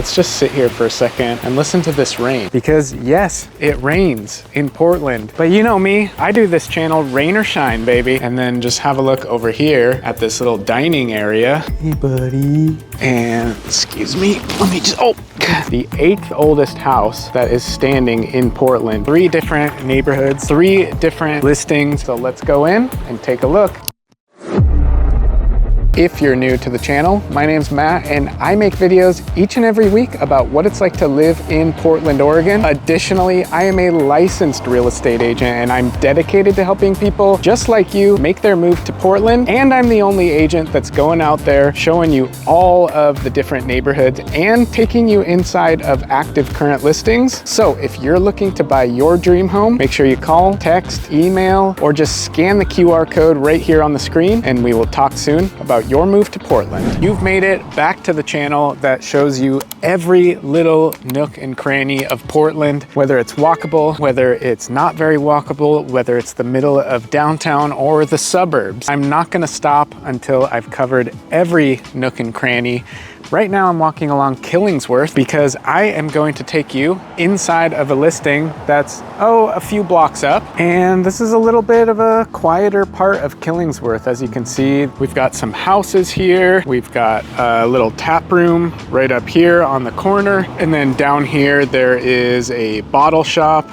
let's just sit here for a second and listen to this rain. Because yes, it rains in Portland. But you know me, I do this channel rain or shine, baby. And then just have a look over here at this little dining area. Hey, buddy. And excuse me, let me just, the 8th oldest house that is standing in Portland. 3 different neighborhoods, 3 different listings. So let's go in and take a look. If you're new to the channel, my name's Matt and I make videos each and every week about what it's like to live in Portland, Oregon. Additionally, I am a licensed real estate agent and I'm dedicated to helping people just like you make their move to Portland. And I'm the only agent that's going out there showing you all of the different neighborhoods and taking you inside of active current listings. So if you're looking to buy your dream home, make sure you call, text, email, or just scan the QR code right here on the screen and we will talk soon about your move to Portland. You've made it back to the channel that shows you every little nook and cranny of Portland, whether it's walkable, whether it's not very walkable, whether it's the middle of downtown or the suburbs. I'm not gonna stop until I've covered every nook and cranny. Right now I'm walking along Killingsworth because I am going to take you inside of a listing that's, a few blocks up. And this is a little bit of a quieter part of Killingsworth. As you can see, we've got some houses here. We've got a little tap room right up here on the corner. And then down here, there is a bottle shop.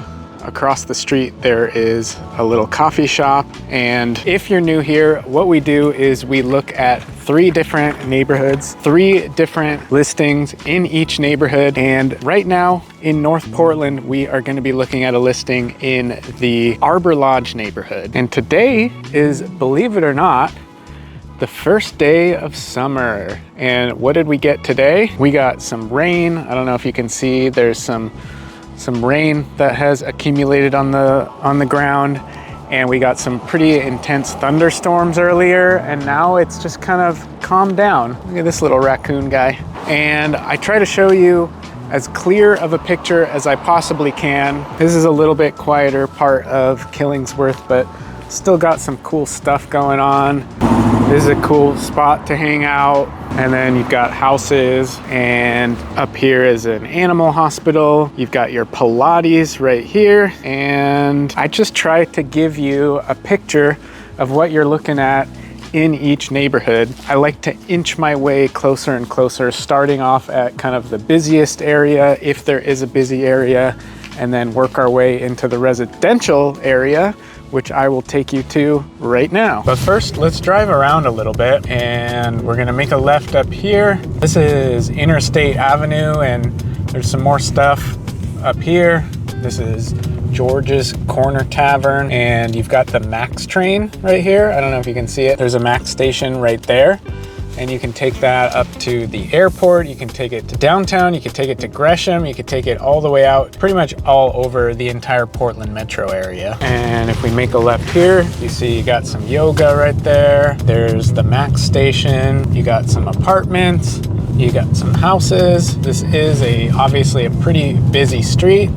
Across the street, there is a little coffee shop. And if you're new here, what we do is we look at 3 different neighborhoods, 3 different listings in each neighborhood. And right now in North Portland, we are going to be looking at a listing in the Arbor Lodge neighborhood. And today is, believe it or not, the first day of summer. And what did we get today? We got some rain. I don't know if you can see, there's some rain that has accumulated on the ground, and we got some pretty intense thunderstorms earlier, and now it's just kind of calmed down. Look at this little raccoon guy. And I try to show you as clear of a picture as I possibly can. This is a little bit quieter part of Killingsworth, but still got some cool stuff going on. This is a cool spot to hang out. And then you've got houses, and up here is an animal hospital. You've got your Pilates right here. And I just try to give you a picture of what you're looking at in each neighborhood. I like to inch my way closer and closer, starting off at kind of the busiest area, if there is a busy area, and then work our way into the residential area, which I will take you to right now. But first, let's drive around a little bit, and we're gonna make a left up here. This is Interstate Avenue, and there's some more stuff up here. This is George's Corner Tavern, and you've got the Max train right here. I don't know if you can see it. There's a Max station right there. And you can take that up to the airport, you can take it to downtown, you can take it to Gresham, you can take it all the way out, pretty much all over the entire Portland metro area. And if we make a left here, you see you got some yoga right there. There's the Max station, you got some apartments, you got some houses. This is obviously a pretty busy street,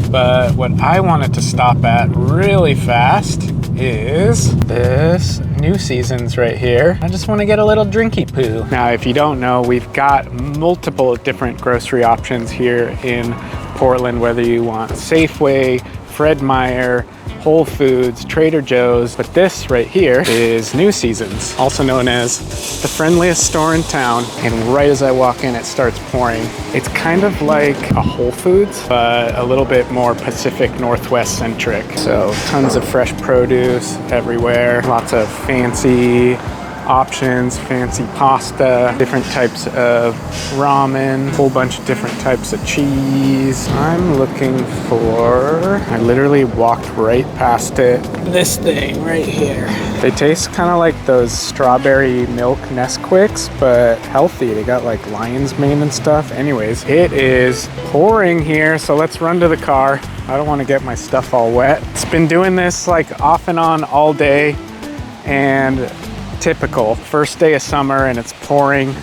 but what I wanted to stop at really fast is this New Seasons right here. I just want to get a little drinky poo. Now, if you don't know, we've got multiple different grocery options here in Portland, whether you want Safeway, Fred Meyer, Whole Foods, Trader Joe's, but this right here is New Seasons, also known as the friendliest store in town. And right as I walk in, it starts pouring. It's kind of like a Whole Foods, but a little bit more Pacific Northwest centric. So tons of fresh produce everywhere, lots of fancy options, fancy pasta, different types of ramen, whole bunch of different types of cheese. I'm looking for, I literally walked right past it, this thing right here. They taste kind of like those strawberry milk Nesquiks, but healthy. They got like lion's mane and stuff. Anyways, it is pouring here, so let's run to the car. I don't want to get my stuff all wet. It's been doing this like off and on all day, and typical first day of summer, and it's pouring.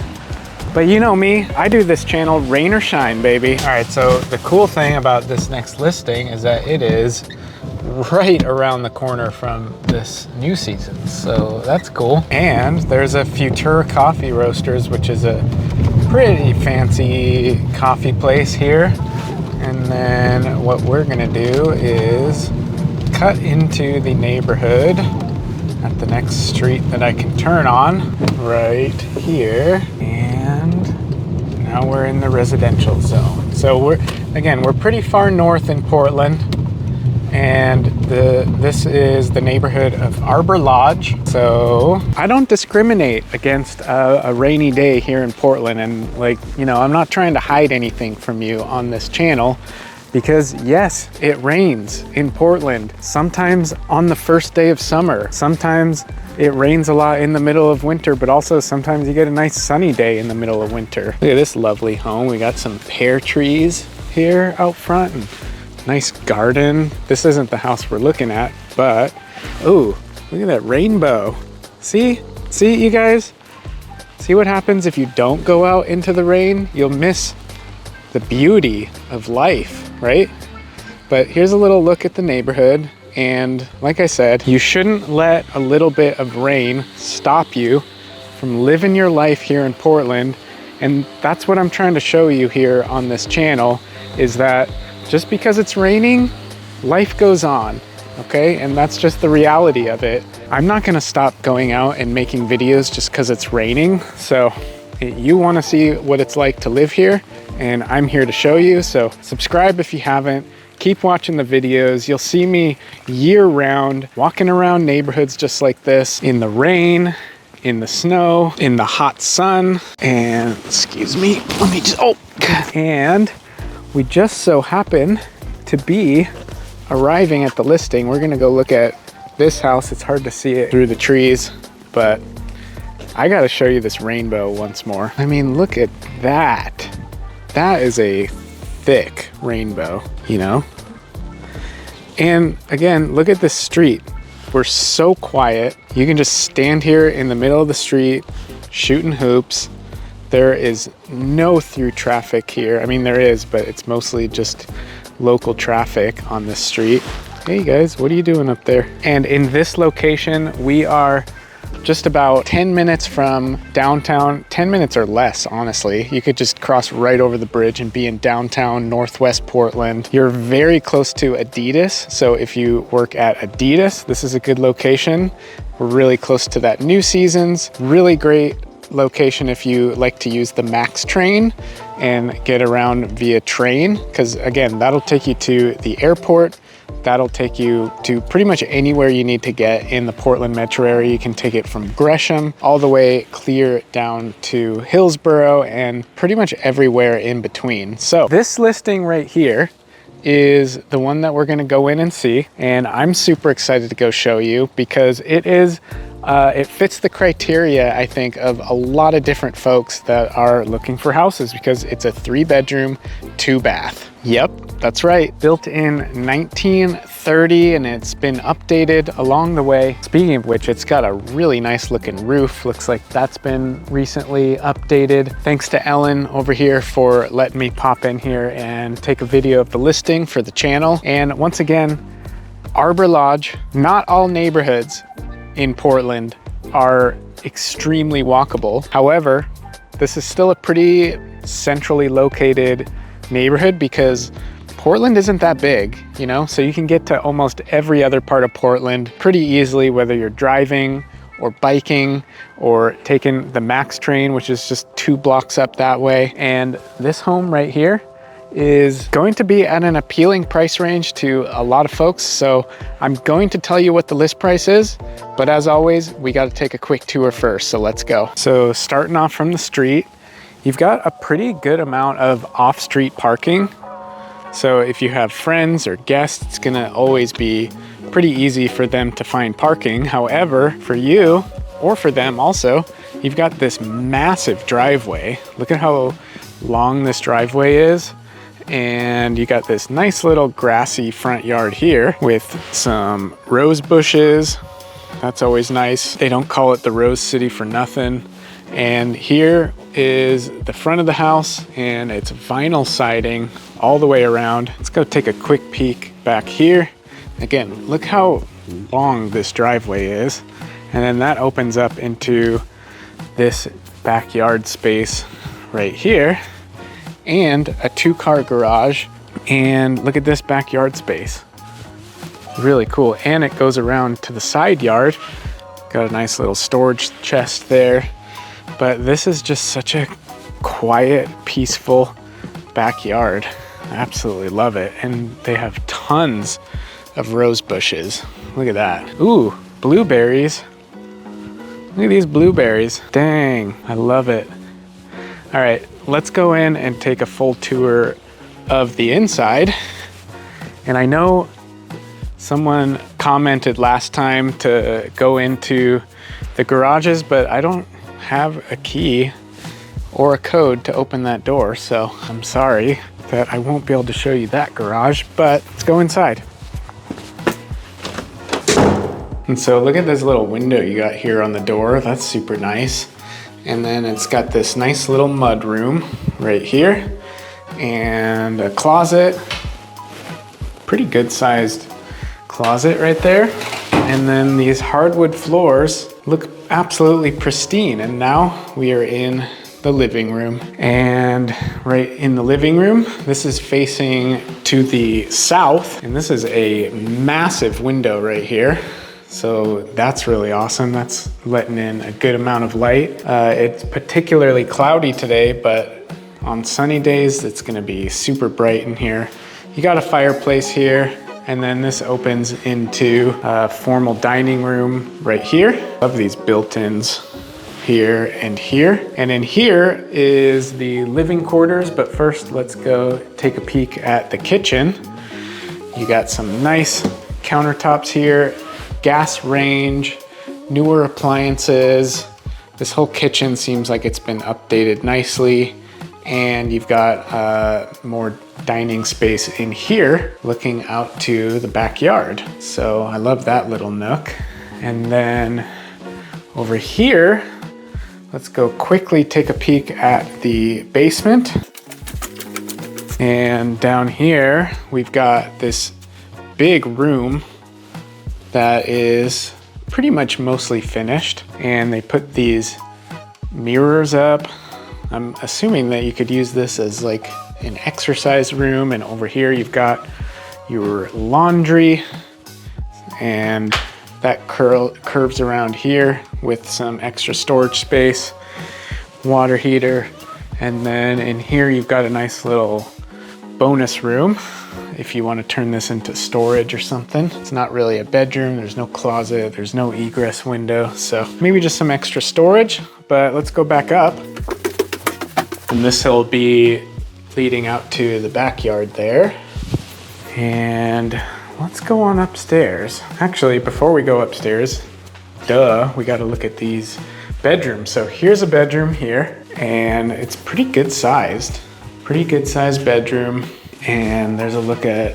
But you know me, I do this channel rain or shine, baby. All right, so the cool thing about this next listing is that it is right around the corner from this New Seasons, so that's cool. And there's a Futura Coffee Roasters, which is a pretty fancy coffee place here. And then what we're gonna do is cut into the neighborhood at the next street that I can turn on right here. And now we're in the residential zone. So we're pretty far north in Portland, and this is the neighborhood of Arbor Lodge. So I don't discriminate against a rainy day here in Portland, and like, you know, I'm not trying to hide anything from you on this channel, because yes, it rains in Portland, sometimes on the first day of summer. Sometimes it rains a lot in the middle of winter, but also sometimes you get a nice sunny day in the middle of winter. Look at this lovely home. We got some pear trees here out front and nice garden. This isn't the house we're looking at, but oh, look at that rainbow. See you guys? See what happens if you don't go out into the rain? You'll miss the beauty of life, right? But here's a little look at the neighborhood. And like I said, you shouldn't let a little bit of rain stop you from living your life here in Portland. And that's what I'm trying to show you here on this channel, is that just because it's raining, life goes on, okay? And that's just the reality of it. I'm not gonna stop going out and making videos just because it's raining. So you wanna see what it's like to live here, and I'm here to show you. So subscribe if you haven't. Keep watching the videos. You'll see me year round, walking around neighborhoods just like this, in the rain, in the snow, in the hot sun. And excuse me, let me just, and we just so happen to be arriving at the listing. We're gonna go look at this house. It's hard to see it through the trees, but I gotta show you this rainbow once more. I mean, look at that. That is a thick rainbow, you know? And again, look at this street. We're so quiet. You can just stand here in the middle of the street, shooting hoops. There is no through traffic here. I mean, there is, but it's mostly just local traffic on this street. Hey guys, what are you doing up there? And in this location, we are just about 10 minutes from downtown, 10 minutes or less, honestly. You could just cross right over the bridge and be in downtown Northwest Portland. You're very close to Adidas. So if you work at Adidas, this is a good location. We're really close to that New Seasons. Really great location if you like to use the Max train and get around via train, because again, that'll take you to the airport. That'll take you to pretty much anywhere you need to get in the Portland metro area. You can take it from Gresham all the way clear down to Hillsborough and pretty much everywhere in between. So this listing right here is the one that we're gonna go in and see. And I'm super excited to go show you, because it is, it fits the criteria, I think, of a lot of different folks that are looking for houses, because it's a 3-bedroom, 2-bath. Yep, that's right. Built in 1930, and it's been updated along the way. Speaking of which, it's got a really nice looking roof. Looks like that's been recently updated. Thanks to Ellen over here for letting me pop in here and take a video of the listing for the channel. And once again, Arbor Lodge. Not all neighborhoods in Portland are extremely walkable. However, this is still a pretty centrally located neighborhood, because Portland isn't that big, you know? So you can get to almost every other part of Portland pretty easily, whether you're driving or biking or taking the Max train, which is just 2 blocks up that way. And this home right here is going to be at an appealing price range to a lot of folks. So I'm going to tell you what the list price is, but as always, we got to take a quick tour first. So let's go. So starting off from the street, you've got a pretty good amount of off-street parking. So if you have friends or guests, it's gonna always be pretty easy for them to find parking. However, for you, or for them also, you've got this massive driveway. Look at how long this driveway is. And you got this nice little grassy front yard here with some rose bushes. That's always nice. They don't call it the Rose City for nothing. And here is the front of the house, and it's vinyl siding all the way around. Let's go take a quick peek back here. Again, look how long this driveway is. And then that opens up into this backyard space right here, and a 2-car garage. And look at this backyard space. Really cool. And it goes around to the side yard. Got a nice little storage chest there. But this is just such a quiet, peaceful backyard. I absolutely love it. And they have tons of rose bushes. Look at that. Ooh, blueberries. Look at these blueberries. Dang, I love it. All right, let's go in and take a full tour of the inside. And I know someone commented last time to go into the garages, but I don't have a key or a code to open that door. So I'm sorry that I won't be able to show you that garage, but let's go inside. And so look at this little window you got here on the door. That's super nice. And then it's got this nice little mud room right here and a closet, pretty good sized closet right there. And then these hardwood floors look absolutely pristine. And now we are in the living room. And right in the living room, this is facing to the south. And this is a massive window right here. So that's really awesome. That's letting in a good amount of light. It's particularly cloudy today, but on sunny days, it's gonna be super bright in here. You got a fireplace here, and then this opens into a formal dining room right here. Love these built-ins here and here. And in here is the living quarters, but first let's go take a peek at the kitchen. You got some nice countertops here, gas range, newer appliances. This whole kitchen seems like it's been updated nicely. And you've got more dining space in here looking out to the backyard. So I love that little nook. And then over here, let's go quickly take a peek at the basement. And down here, we've got this big room that is pretty much mostly finished. And they put these mirrors up. I'm assuming that you could use this as like an exercise room. And over here, you've got your laundry, and that curves around here with some extra storage space, water heater. And then in here, you've got a nice little bonus room if you want to turn this into storage or something. It's not really a bedroom. There's no closet. There's no egress window. So maybe just some extra storage, but let's go back up. And this will be leading out to the backyard there. And let's go on upstairs. Actually, before we go upstairs, we got to look at these bedrooms. So here's a bedroom here, and it's pretty good sized bedroom. And there's a look at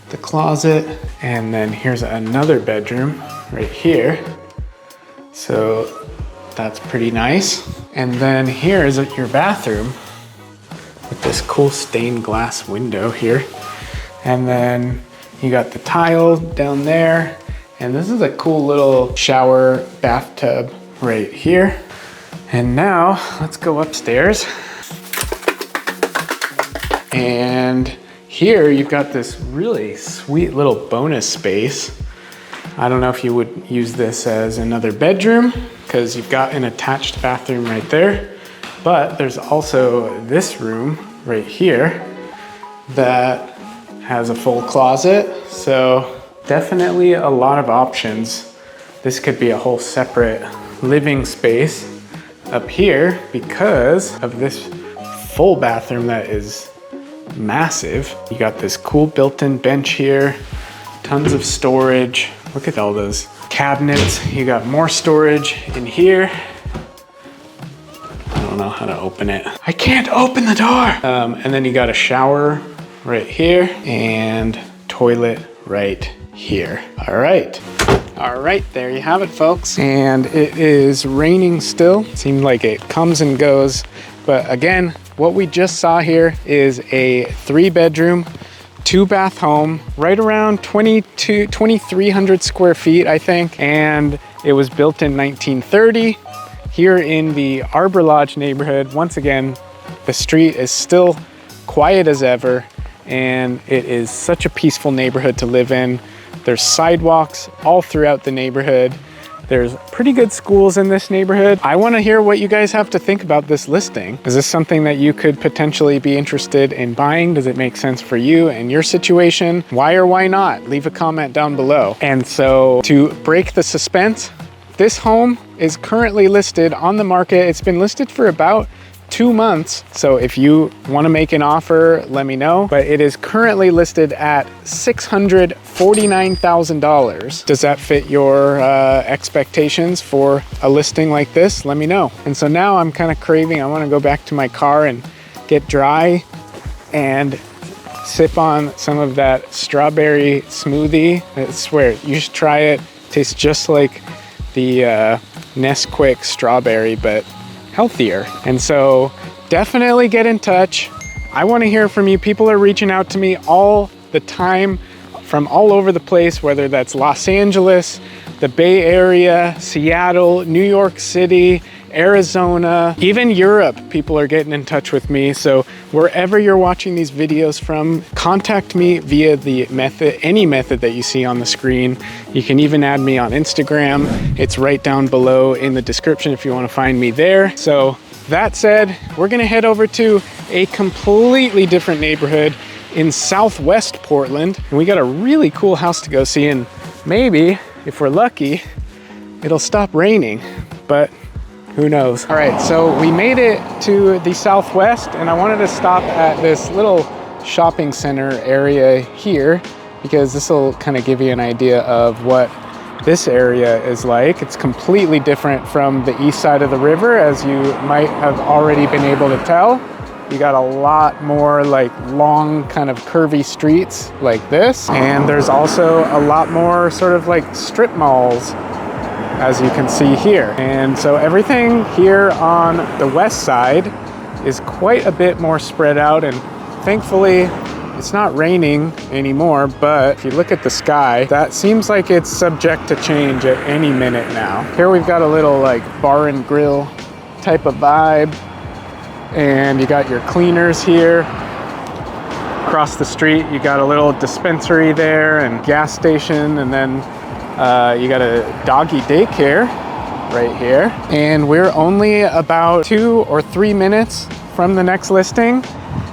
the closet. And then here's another bedroom right here. So that's pretty nice. And then here is your bathroom with this cool stained glass window here. And then you got the tile down there. And this is a cool little shower bathtub right here. And now let's go upstairs. And here you've got this really sweet little bonus space. I don't know if you would use this as another bedroom because you've got an attached bathroom right there, but there's also this room right here that has a full closet. So definitely a lot of options. This could be a whole separate living space up here because of this full bathroom that is massive. You got this cool built-in bench here, tons of storage. Look at all those cabinets. You got more storage in here. I don't know how to open it. I can't open the door. And then you got a shower right here and toilet right here. All right, there you have it, folks. And it is raining still. Seems like it comes and goes. But again, what we just saw here is a 3-bedroom, 2-bath home, right around 2,300 square feet, I think. And it was built in 1930 here in the Arbor Lodge neighborhood. Once again, the street is still quiet as ever, and it is such a peaceful neighborhood to live in. There's sidewalks all throughout the neighborhood. There's pretty good schools in this neighborhood. I want to hear what you guys have to think about this listing. Is this something that you could potentially be interested in buying? Does it make sense for you and your situation? Why or why not? Leave a comment down below. And so to break the suspense, this home is currently listed on the market. It's been listed for about 2 months. So if you want to make an offer, let me know. But it is currently listed at $649,000. Does that fit your expectations for a listing like this? Let me know. And so now I'm kind of craving, I want to go back to my car and get dry and sip on some of that strawberry smoothie. I swear, you should try it. It tastes just like the Nesquik strawberry, but healthier. And so definitely get in touch. I want to hear from you. People are reaching out to me all the time from all over the place, whether that's Los Angeles, the Bay Area, Seattle, New York City, Arizona, even Europe. People are getting in touch with me. So wherever you're watching these videos from, contact me via the method, any method that you see on the screen. You can even add me on Instagram. It's right down below in the description if you want to find me there. So that said, we're gonna head over to a completely different neighborhood in Southwest Portland. And we got a really cool house to go see, and maybe if we're lucky, it'll stop raining, but who knows? All right, so we made it to the Southwest, and I wanted to stop at this little shopping center area here because this will kind of give you an idea of what this area is like. It's completely different from the east side of the river, as you might have already been able to tell. You got a lot more like long kind of curvy streets like this, and there's also a lot more sort of like strip malls, as you can see here. And so everything here on the west side is quite a bit more spread out, and thankfully it's not raining anymore. But if you look at the sky, that seems like it's subject to change at any minute now. Here we've got a little like bar and grill type of vibe, and you got your cleaners here. Across the street you got a little dispensary there and gas station, and then you got a doggy daycare right here. And we're only about 2 or 3 minutes from the next listing.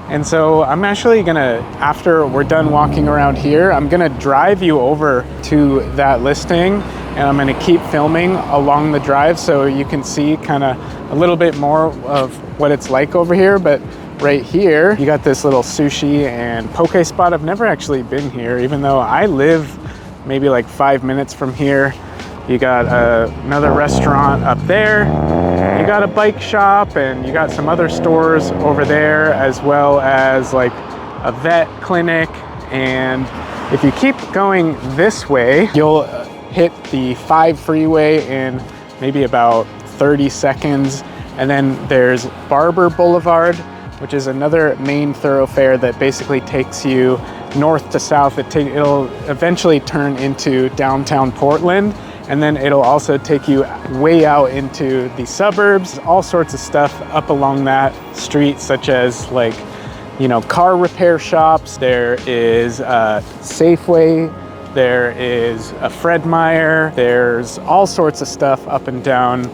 And so I'm actually gonna, after we're done walking around here, I'm gonna drive you over to that listing, and I'm gonna keep filming along the drive so you can see kind of a little bit more of what it's like over here. But right here, you got this little sushi and poke spot. I've never actually been here, even though I live maybe like 5 minutes from here. You got another restaurant up there. You got a bike shop, and you got some other stores over there, as well as like a vet clinic. And if you keep going this way, you'll hit the 5 freeway in maybe about 30 seconds. And then there's Barber Boulevard, which is another main thoroughfare that basically takes you north to south. It'll eventually turn into downtown Portland, and then it'll also take you way out into the suburbs. All sorts of stuff up along that street, such as like, you know, car repair shops. There is a Safeway, there is a Fred Meyer, there's all sorts of stuff up and down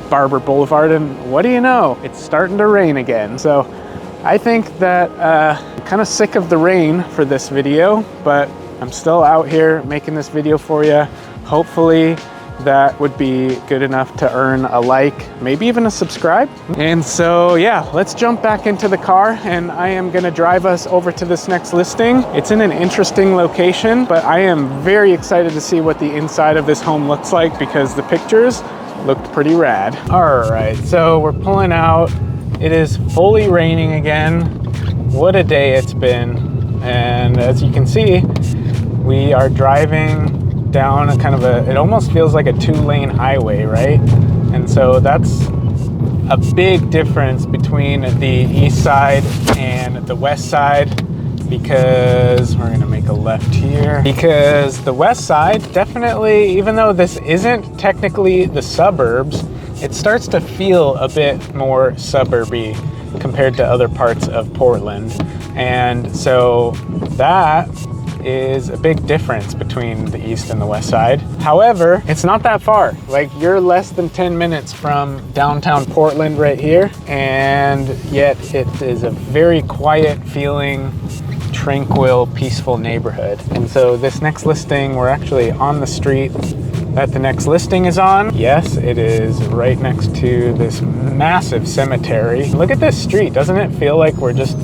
Barber Boulevard. And what do you know, it's starting to rain again. So I think that I'm kind of sick of the rain for this video, but I'm still out here making this video for you. Hopefully that would be good enough to earn a like, maybe even a subscribe. And so yeah, let's jump back into the car, and I am gonna drive us over to this next listing. It's in an interesting location, but I am very excited to see what the inside of this home looks like because the pictures looked pretty rad. All right, so we're pulling out. It is fully raining again. What a day it's been. And as you can see, we are driving down a kind of it almost feels like a 2-lane highway, right? And so that's a big difference between the east side and the west side, because we're gonna make a left here, because the west side definitely, even though this isn't technically the suburbs, it starts to feel a bit more suburby. compared to other parts of Portland. And so that is a big difference between the east and the west side. However, it's not that far. Like, you're less than 10 minutes from downtown Portland right here, and yet it is a very quiet feeling, tranquil, peaceful neighborhood. And so this next listing, we're actually on the street that the next listing is on. Yes, it is right next to this massive cemetery. Look at this street. Doesn't it feel like we're just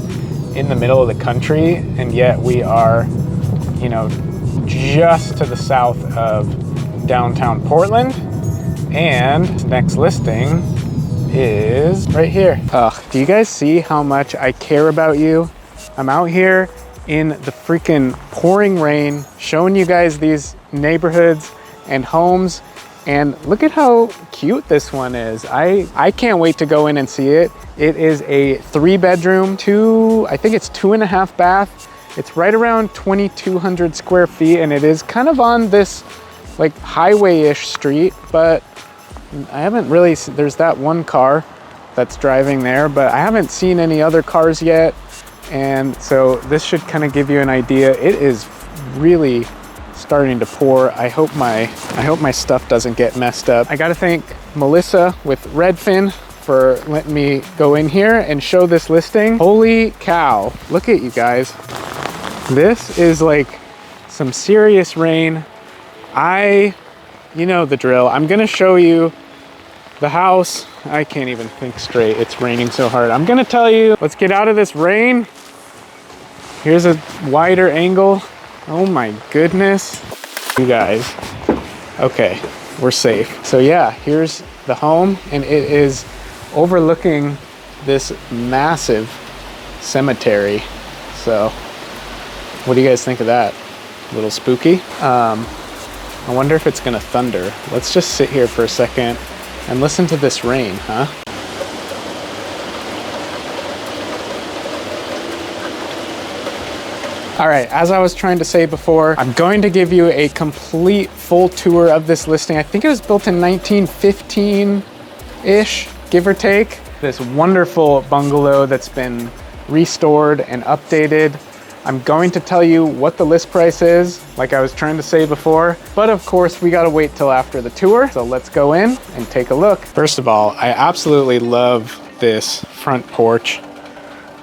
in the middle of the country, and yet we are, you know, just to the south of downtown Portland? And next listing is right here. Do you guys see how much I care about you? I'm out here in the freaking pouring rain showing you guys these neighborhoods and homes, and look at how cute this one is. I can't wait to go in and see it. It is a 3-bedroom, I think it's 2.5 bath. It's right around 2,200 square feet, and it is kind of on this like highway-ish street, but I haven't really, there's that one car that's driving there, but I haven't seen any other cars yet. And so this should kind of give you an idea. It is really starting to pour. I hope my stuff doesn't get messed up. I gotta thank Melissa with Redfin for letting me go in here and show this listing. Holy cow, look at you guys. This is like some serious rain. You know the drill. I'm gonna show you the house. I can't even think straight. It's raining so hard. I'm gonna tell you, let's get out of this rain. Here's a wider angle. Oh my goodness. You guys, okay, we're safe. So yeah, here's the home, and it is overlooking this massive cemetery. So what do you guys think of that? A little spooky? I wonder if it's gonna thunder. Let's just sit here for a second and listen to this rain, huh? All right, as I was trying to say before, I'm going to give you a complete full tour of this listing. I think it was built in 1915-ish, give or take. This wonderful bungalow that's been restored and updated. I'm going to tell you what the list price is, like I was trying to say before, but of course we gotta wait till after the tour. So let's go in and take a look. First of all, I absolutely love this front porch.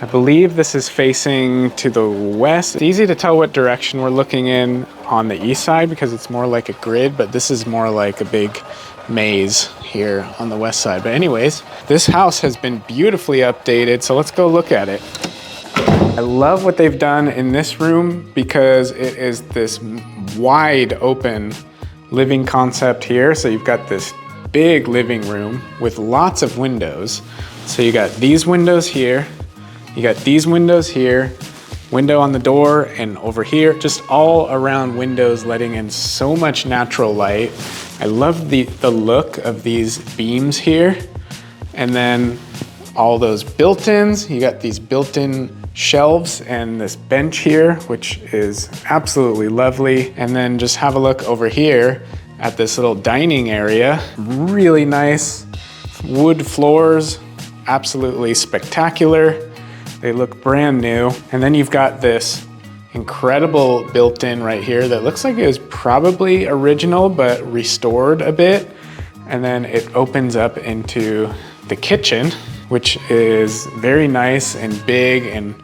I believe this is facing to the west. It's easy to tell what direction we're looking in on the east side because it's more like a grid, but this is more like a big maze here on the west side. But anyways, this house has been beautifully updated, so let's go look at it. I love what they've done in this room because it is this wide open living concept here. So you've got this big living room with lots of windows. So you got these windows here, you got these windows here, window on the door and over here, just all around windows letting in so much natural light. I love the look of these beams here. And then all those built-ins, you got these built-in shelves and this bench here, which is absolutely lovely. And then just have a look over here at this little dining area. Really nice wood floors, absolutely spectacular. They look brand new. And then you've got this incredible built-in right here that looks like it was probably original but restored a bit. And then it opens up into the kitchen, which is very nice and big and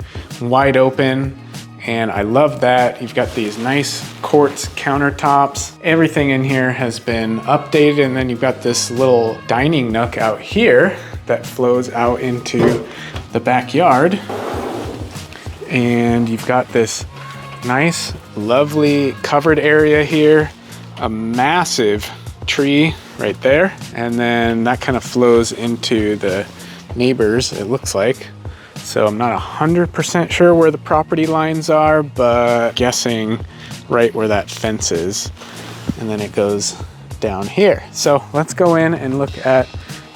wide open. And I love that. You've got these nice quartz countertops. Everything in here has been updated. And then you've got this little dining nook out here that flows out into the backyard. And you've got this nice, lovely covered area here, a massive tree right there. And then that kind of flows into the neighbors, it looks like. So I'm not 100% sure where the property lines are, but guessing right where that fence is. And then it goes down here. So let's go in and look at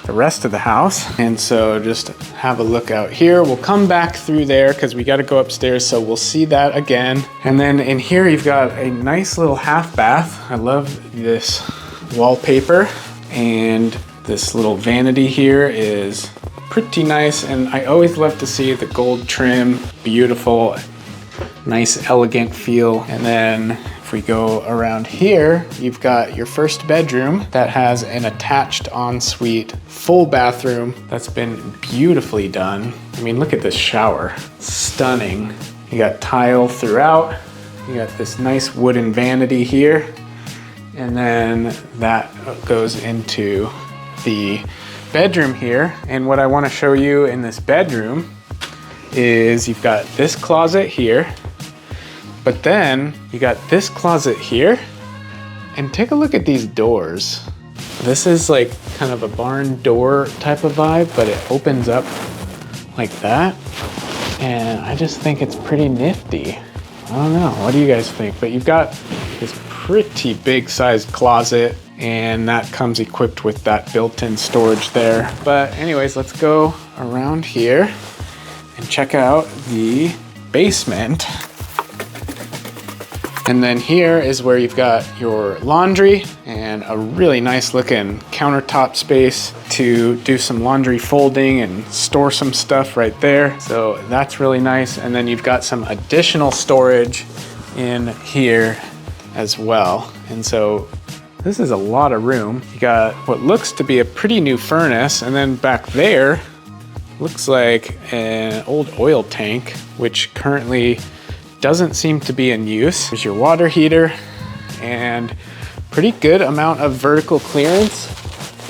the rest of the house. And so just have a look out here. We'll come back through there because we got to go upstairs. So we'll see that again. And then in here, you've got a nice little half bath. I love this wallpaper, and this little vanity here is pretty nice, and I always love to see the gold trim, beautiful, nice elegant feel. And then if we go around here, you've got your first bedroom that has an attached ensuite full bathroom that's been beautifully done. I mean, look at this shower, stunning. You got tile throughout. You got this nice wooden vanity here. And then that goes into the bedroom here. And what I want to show you in this bedroom is you've got this closet here, but then you got this closet here. And take a look at these doors. This is like kind of a barn door type of vibe, but it opens up like that. And I just think it's pretty nifty. I don't know, what do you guys think? But you've got this pretty big sized closet, and that comes equipped with that built-in storage there. But anyways, let's go around here and check out the basement. And then here is where you've got your laundry and a really nice looking countertop space to do some laundry folding and store some stuff right there. So that's really nice. And then you've got some additional storage in here as well. And so this is a lot of room. You got what looks to be a pretty new furnace, and then back there looks like an old oil tank, which currently doesn't seem to be in use. There's your water heater and pretty good amount of vertical clearance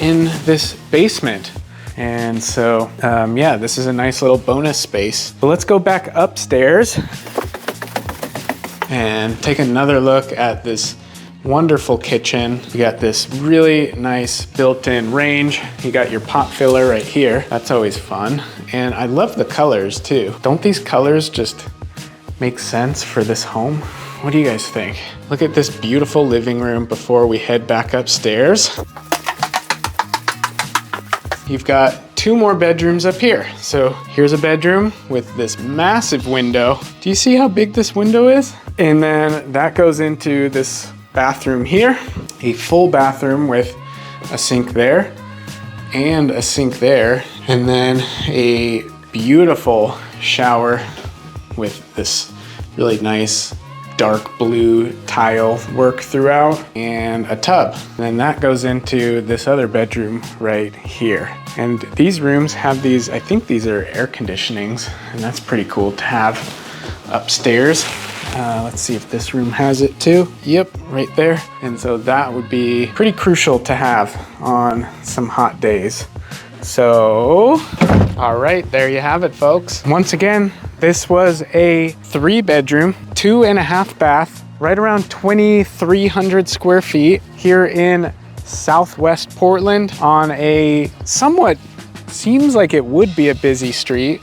in this basement. And so, yeah, this is a nice little bonus space. So let's go back upstairs and take another look at this wonderful kitchen. You got this really nice built-in range. You got your pot filler right here. That's always fun. And I love the colors too. Don't these colors just make sense for this home? What do you guys think? Look at this beautiful living room before we head back upstairs. You've got 2 more bedrooms up here. So here's a bedroom with this massive window. Do you see how big this window is? And then that goes into this bathroom here, a full bathroom with a sink there and a sink there, and then a beautiful shower with this really nice dark blue tile work throughout and a tub. And then that goes into this other bedroom right here. And these rooms have these, I think these are air conditionings, and that's pretty cool to have upstairs. Let's see if this room has it too. Yep, right there. And so that would be pretty crucial to have on some hot days. So, all right, there you have it, folks. Once again, this was a 3-bedroom, 2.5 bath, right around 2,300 square feet here in Southwest Portland on a somewhat, seems like it would be a busy street,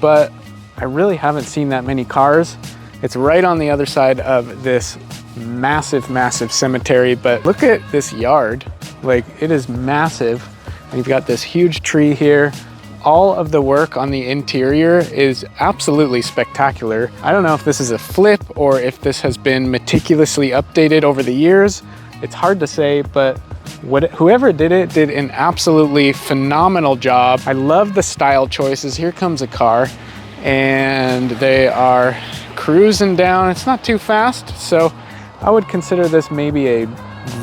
but I really haven't seen that many cars. It's right on the other side of this massive, massive cemetery, but look at this yard. Like, it is massive. And you've got this huge tree here. All of the work on the interior is absolutely spectacular. I don't know if this is a flip or if this has been meticulously updated over the years. It's hard to say, but whoever did it did an absolutely phenomenal job. I love the style choices. Here comes a car, and they are cruising down. It's not too fast, so I would consider this maybe a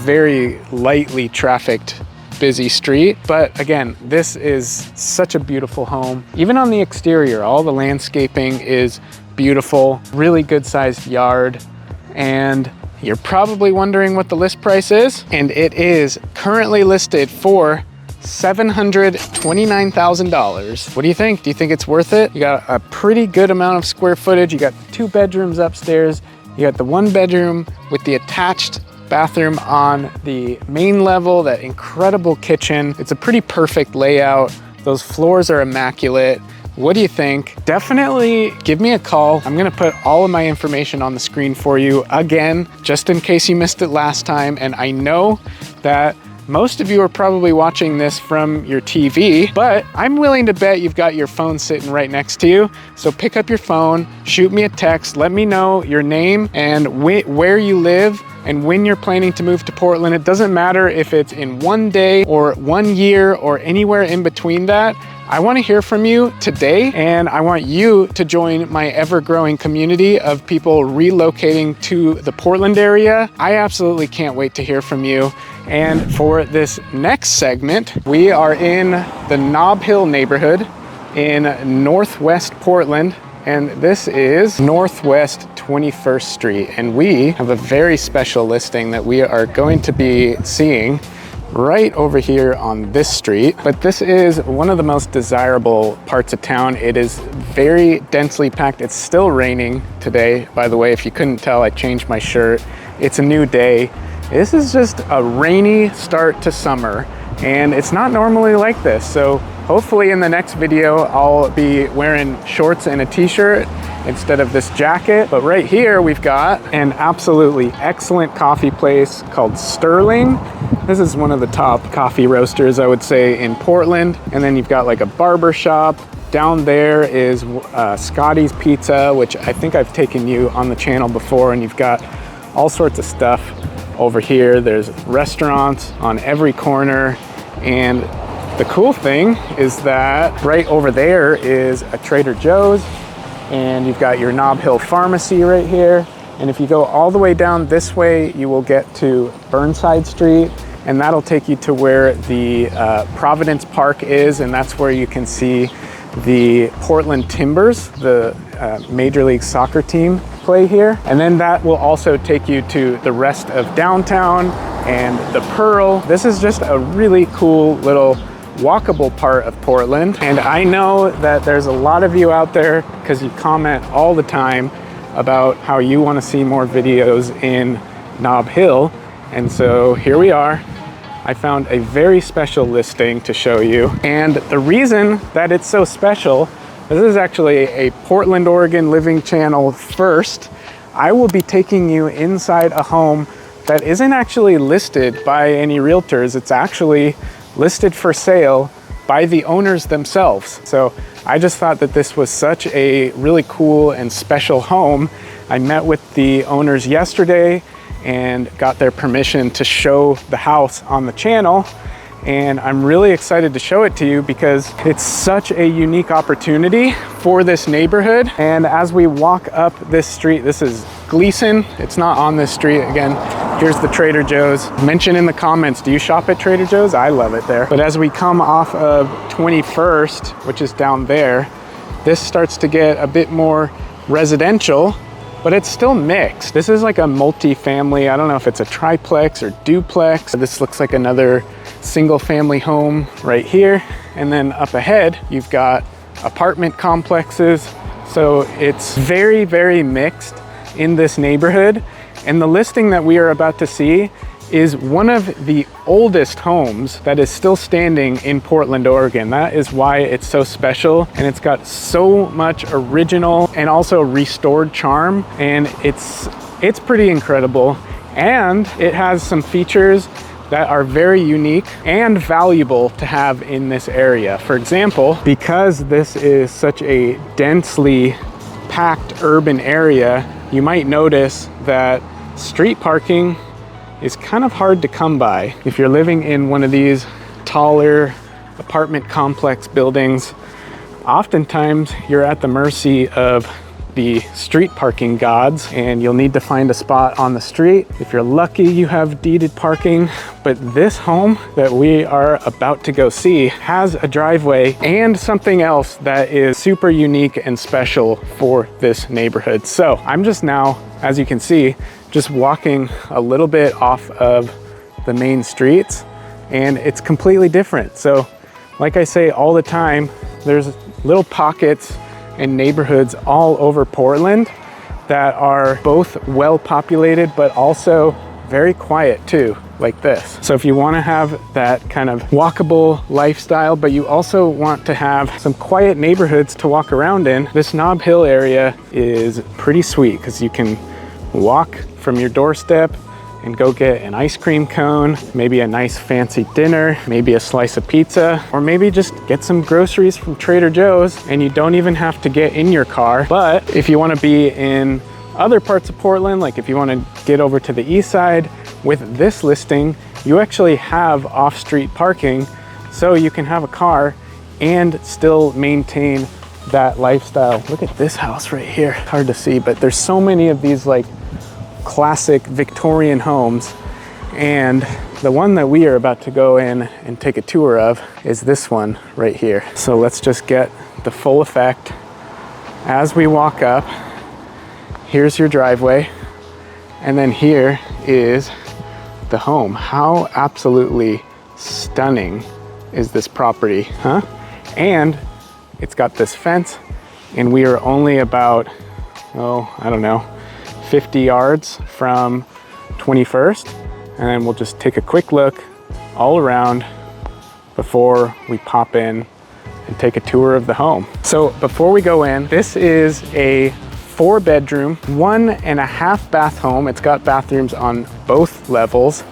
very lightly trafficked busy street. But again, this is such a beautiful home. Even on the exterior, all the landscaping is beautiful, really good sized yard. And you're probably wondering what the list price is, and it is currently listed for $729,000. What do you think? Do you think it's worth it? You got a pretty good amount of square footage. You got 2 bedrooms upstairs. You got the 1 bedroom with the attached bathroom on the main level, that incredible kitchen. It's a pretty perfect layout. Those floors are immaculate. What do you think? Definitely give me a call. I'm gonna put all of my information on the screen for you again, just in case you missed it last time. And I know that most of you are probably watching this from your TV, but I'm willing to bet you've got your phone sitting right next to you. So pick up your phone, shoot me a text, let me know your name and where you live, And when you're planning to move to Portland, it doesn't matter if it's in one day or 1 year or anywhere in between that. I want to hear from you today, and I want you to join my ever-growing community of people relocating to the Portland area. I absolutely can't wait to hear from you. And for this next segment, we are in the Nob Hill neighborhood in Northwest Portland, and this is Northwest 21st Street. And we have a very special listing that we are going to be seeing right over here on this street. But this is one of the most desirable parts of town. It is very densely packed. It's still raining today, by the way. If you couldn't tell, I changed my shirt. It's a new day. This is just a rainy start to summer, and it's not normally like this. So hopefully in the next video, I'll be wearing shorts and a t-shirt instead of this jacket. But right here, we've got an absolutely excellent coffee place called Sterling. This is one of the top coffee roasters, I would say, in Portland. And then you've got like a barber shop. Down there is Scotty's Pizza, which I think I've taken you on the channel before, and you've got all sorts of stuff over here. There's restaurants on every corner. And the cool thing is that right over there is a Trader Joe's, and you've got your Nob Hill Pharmacy right here. And if you go all the way down this way, you will get to Burnside Street, and that'll take you to where the Providence Park is, and that's where you can see the Portland Timbers, the Major League Soccer team, play here. And then that will also take you to the rest of downtown and the Pearl. This is just a really cool little walkable part of Portland. And I know that there's a lot of you out there, because you comment all the time about how you want to see more videos in Nob Hill. And so here we are. I found a very special listing to show you. And the reason that it's so special, this is actually a Portland, Oregon Living Channel first. I will be taking you inside a home that isn't actually listed by any realtors. It's actually listed for sale by the owners themselves. So I just thought that this was such a really cool and special home. I met with the owners yesterday and got their permission to show the house on the channel. And I'm really excited to show it to you because it's such a unique opportunity for this neighborhood. And as we walk up this street, this is Gleason. It's not on this street. Again, here's the Trader Joe's. Mention in the comments, do you shop at Trader Joe's? I love it there. But as we come off of 21st, which is down there, this starts to get a bit more residential, but it's still mixed. This is like a multi-family. I don't know if it's a triplex or duplex. This looks like another single family home right here. And then up ahead, you've got apartment complexes. So it's very, very mixed in this neighborhood. And the listing that we are about to see is one of the oldest homes that is still standing in Portland, Oregon. That is why it's so special, and it's got so much original and also restored charm, and it's pretty incredible. And it has some features that are very unique and valuable to have in this area. For example, because this is such a densely packed urban area, you might notice that street parking is kind of hard to come by. If you're living in one of these taller apartment complex buildings, oftentimes you're at the mercy of the street parking gods, and you'll need to find a spot on the street. If you're lucky, you have deeded parking. But this home that we are about to go see has a driveway and something else that is super unique and special for this neighborhood. So I'm just now, as you can see, just walking a little bit off of the main streets, and it's completely different. So like I say all the time, there's little pockets and neighborhoods all over Portland that are both well populated, but also very quiet too, like this. So if you want to have that kind of walkable lifestyle, but you also want to have some quiet neighborhoods to walk around in, this Nob Hill area is pretty sweet because you can walk from your doorstep and go get an ice cream cone, maybe a nice fancy dinner, maybe a slice of pizza, or maybe just get some groceries from Trader Joe's, and you don't even have to get in your car. But if you want to be in other parts of Portland, like if you want to get over to the east side, with this listing, you actually have off-street parking, so you can have a car and still maintain that lifestyle. Look at this house right here. Hard to see, but there's so many of these like classic Victorian homes, and the one that we are about to go in and take a tour of is this one right here. So let's just get the full effect. As we walk up, here's your driveway, and then here is the home. How absolutely stunning is this property, huh? And it's got this fence, and we are only about, oh, I don't know, 50 yards from 21st. And then we'll just take a quick look all around before we pop in and take a tour of the home. So before we go in, this is a 4-bedroom, 1.5 bath home. It's got bathrooms on both levels,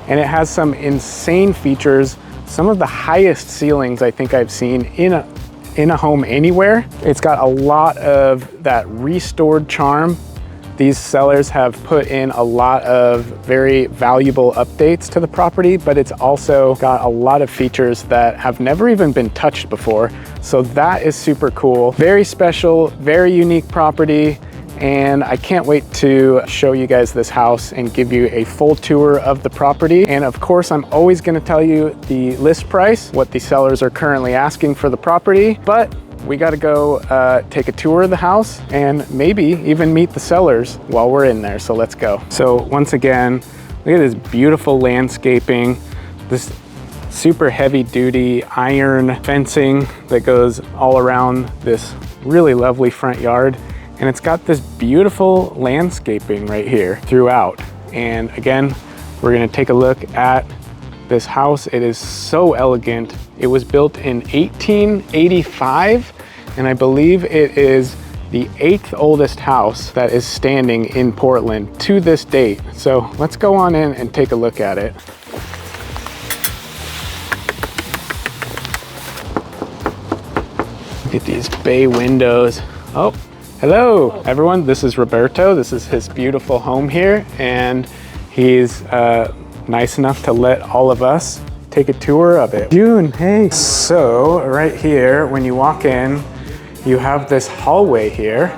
and it has some insane features, some of the highest ceilings I think I've seen in a home anywhere. It's got a lot of that restored charm. These sellers have put in a lot of very valuable updates to the property, but it's also got a lot of features that have never even been touched before. So that is super cool. Very special, very unique property. And I can't wait to show you guys this house and give you a full tour of the property. And of course, I'm always gonna tell you the list price, what the sellers are currently asking for the property, but we gotta go take a tour of the house and maybe even meet the sellers while we're in there. So let's go. So once again, look at this beautiful landscaping, this super heavy duty iron fencing that goes all around this really lovely front yard. And it's got this beautiful landscaping right here throughout. And again, we're gonna take a look at this house. It is so elegant. It was built in 1885, and I believe it is the 8th oldest house that is standing in Portland to this date. So let's go on in and take a look at it. Look at these bay windows. Oh, hello everyone, this is Roberto. This is his beautiful home here, and he's nice enough to let all of us take a tour of it. June, hey. So right here, when you walk in, you have this hallway here,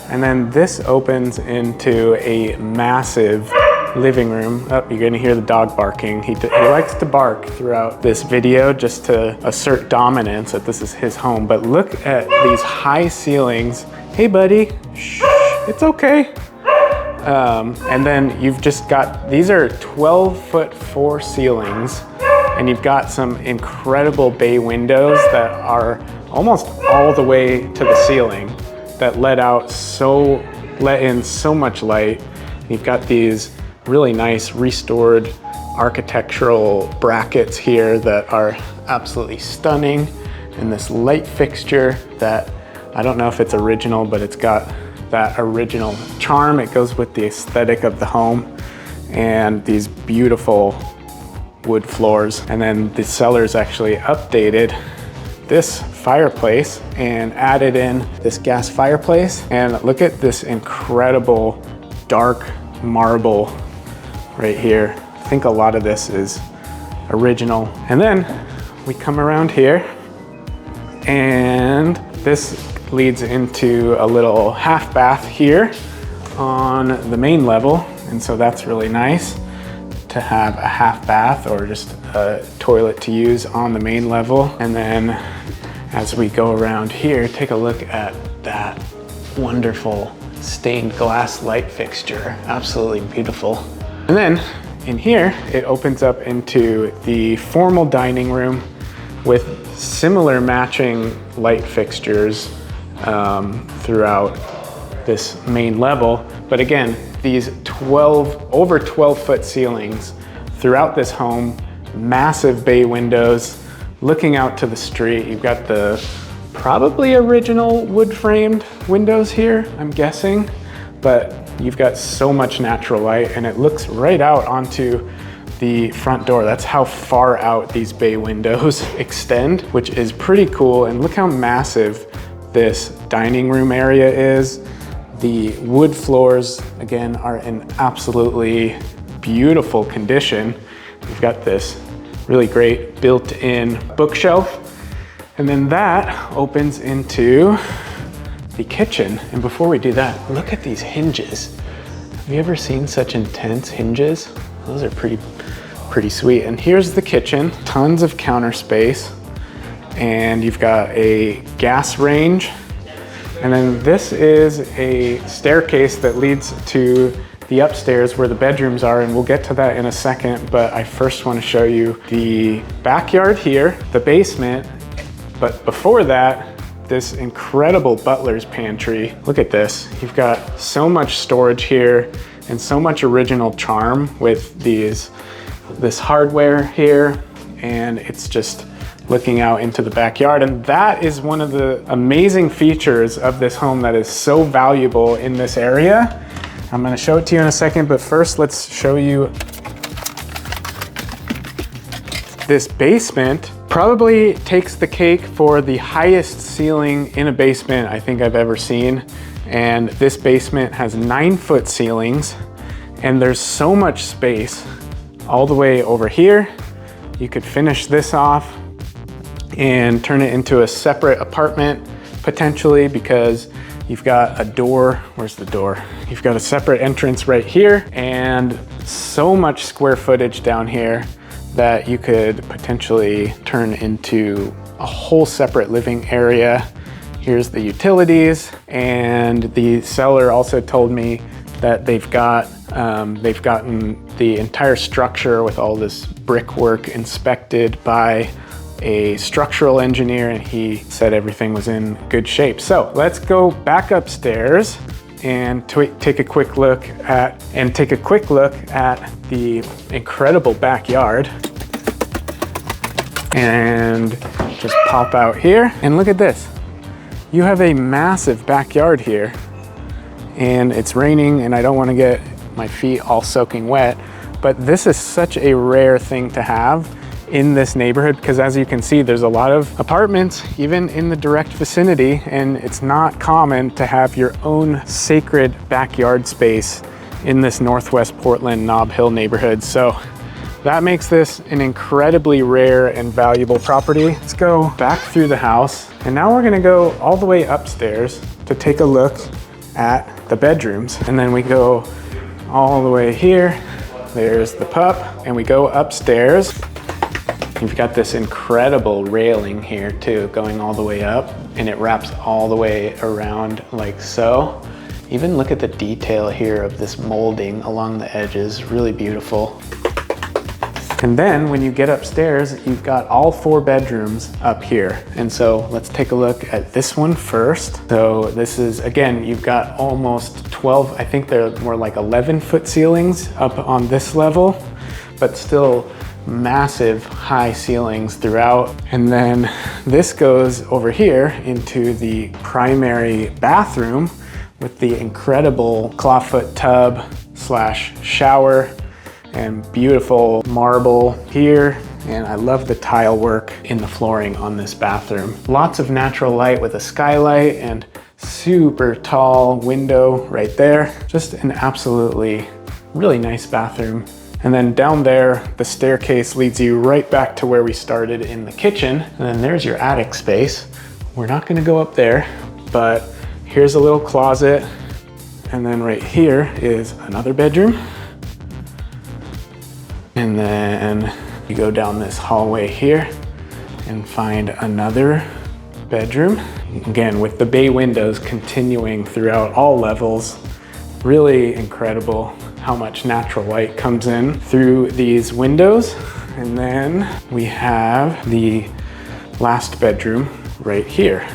and then this opens into a massive living room. Oh, you're gonna hear the dog barking. He likes to bark throughout this video just to assert dominance that this is his home. But look at these high ceilings. Hey buddy, shh, it's okay. And then you've just got, these are 12-foot floor ceilings, and you've got some incredible bay windows that are almost all the way to the ceiling that let in so much light. You've got these really nice restored architectural brackets here that are absolutely stunning, and this light fixture that I don't know if it's original, but it's got that original charm. It goes with the aesthetic of the home, and these beautiful wood floors. And then the sellers actually updated this fireplace and added in this gas fireplace. And look at this incredible dark marble right here. I think a lot of this is original. And then we come around here, and this leads into a little half bath here on the main level. And so that's really nice to have a half bath or just a toilet to use on the main level. And then as we go around here, take a look at that wonderful stained glass light fixture. Absolutely beautiful. And then in here, it opens up into the formal dining room with similar matching light fixtures throughout this main level. But again, these over 12-foot ceilings throughout this home, massive bay windows looking out to the street. You've got the probably original wood framed windows here, I'm guessing, but you've got so much natural light, and it looks right out onto the front door. That's how far out these bay windows extend, which is pretty cool. And look how massive this dining room area is. The wood floors, again, are in absolutely beautiful condition. We've got this really great built-in bookshelf. And then that opens into the kitchen. And before we do that, look at these hinges. Have you ever seen such intense hinges? Those are pretty sweet. And here's the kitchen, tons of counter space. And you've got a gas range. And then this is a staircase that leads to the upstairs where the bedrooms are, and we'll get to that in a second, but I first want to show you the backyard here, the basement, but before that, this incredible butler's pantry. Look at this. You've got so much storage here and so much original charm with this hardware here, and it's just looking out into the backyard. And that is one of the amazing features of this home that is so valuable in this area. I'm gonna show it to you in a second, but first let's show you this basement. Probably takes the cake for the highest ceiling in a basement I think I've ever seen. And this basement has 9-foot ceilings, and there's so much space all the way over here. You could finish this off and turn it into a separate apartment potentially, because you've got a door. Where's the door? You've got a separate entrance right here, and so much square footage down here that you could potentially turn into a whole separate living area. Here's the utilities, and the seller also told me that they've gotten the entire structure with all this brickwork inspected by a structural engineer, and he said everything was in good shape. So let's go back upstairs and take a quick look at the incredible backyard. And just pop out here and look at this. You have a massive backyard here, and it's raining and I don't want to get my feet all soaking wet, but this is such a rare thing to have in this neighborhood, because as you can see, there's a lot of apartments even in the direct vicinity, and it's not common to have your own sacred backyard space in this Northwest Portland Nob Hill neighborhood. So that makes this an incredibly rare and valuable property. Let's go back through the house, and now we're gonna go all the way upstairs to take a look at the bedrooms. And then we go all the way here. There's the pup, and we go upstairs. You've got this incredible railing here too, going all the way up, and it wraps all the way around like so. Even look at the detail here of this molding along the edges, really beautiful. And then when you get upstairs, you've got all 4 bedrooms up here. And so let's take a look at this one first. So this is, again, you've got almost 12, I think they're more like 11-foot ceilings up on this level, but still massive high ceilings throughout. And then this goes over here into the primary bathroom with the incredible clawfoot tub / shower and beautiful marble here. And I love the tile work in the flooring on this bathroom. Lots of natural light with a skylight and super tall window right there. Just an absolutely really nice bathroom. And then down there, the staircase leads you right back to where we started in the kitchen. And then there's your attic space. We're not gonna go up there, but here's a little closet. And then right here is another bedroom. And then you go down this hallway here and find another bedroom. Again, with the bay windows continuing throughout all levels. Really incredible how much natural light comes in through these windows. And then we have the last bedroom right here.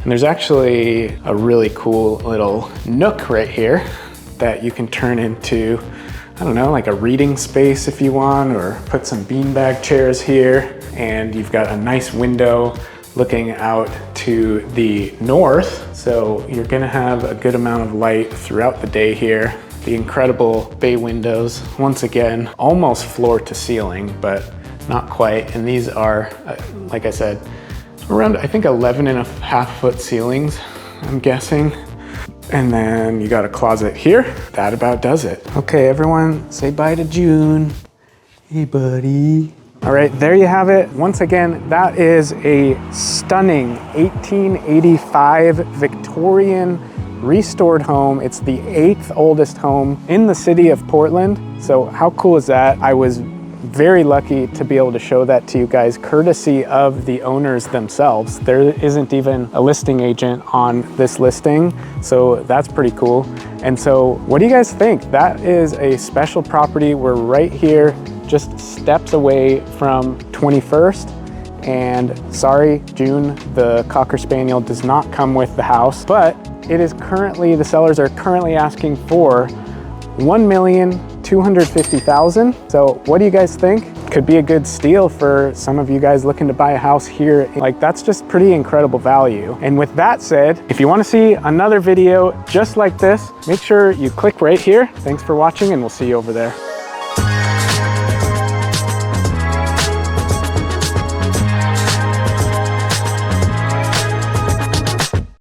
And there's actually a really cool little nook right here that you can turn into, I don't know, like a reading space if you want, or put some beanbag chairs here. And you've got a nice window looking out to the north. So you're gonna have a good amount of light throughout the day here. The incredible bay windows, once again, almost floor to ceiling, but not quite. And these are, like I said, around, I think 11.5-foot ceilings, I'm guessing. And then you got a closet here. That about does it. Okay, everyone, say bye to June. Hey, buddy. All right, there you have it. Once again, that is a stunning 1885 Victorian restored home. It's the 8th oldest home in the city of Portland. So how cool is that? I was very lucky to be able to show that to you guys, courtesy of the owners themselves. There isn't even a listing agent on this listing, so that's pretty cool. And so what do you guys think? That is a special property. We're right here, just steps away from 21st. And sorry, June, the Cocker Spaniel does not come with the house, but it is currently, the sellers are currently asking for $1,250,000. So what do you guys think? Could be a good steal for some of you guys looking to buy a house here. Like, that's just pretty incredible value. And with that said, if you want to see another video just like this, make sure you click right here. Thanks for watching, and we'll see you over there.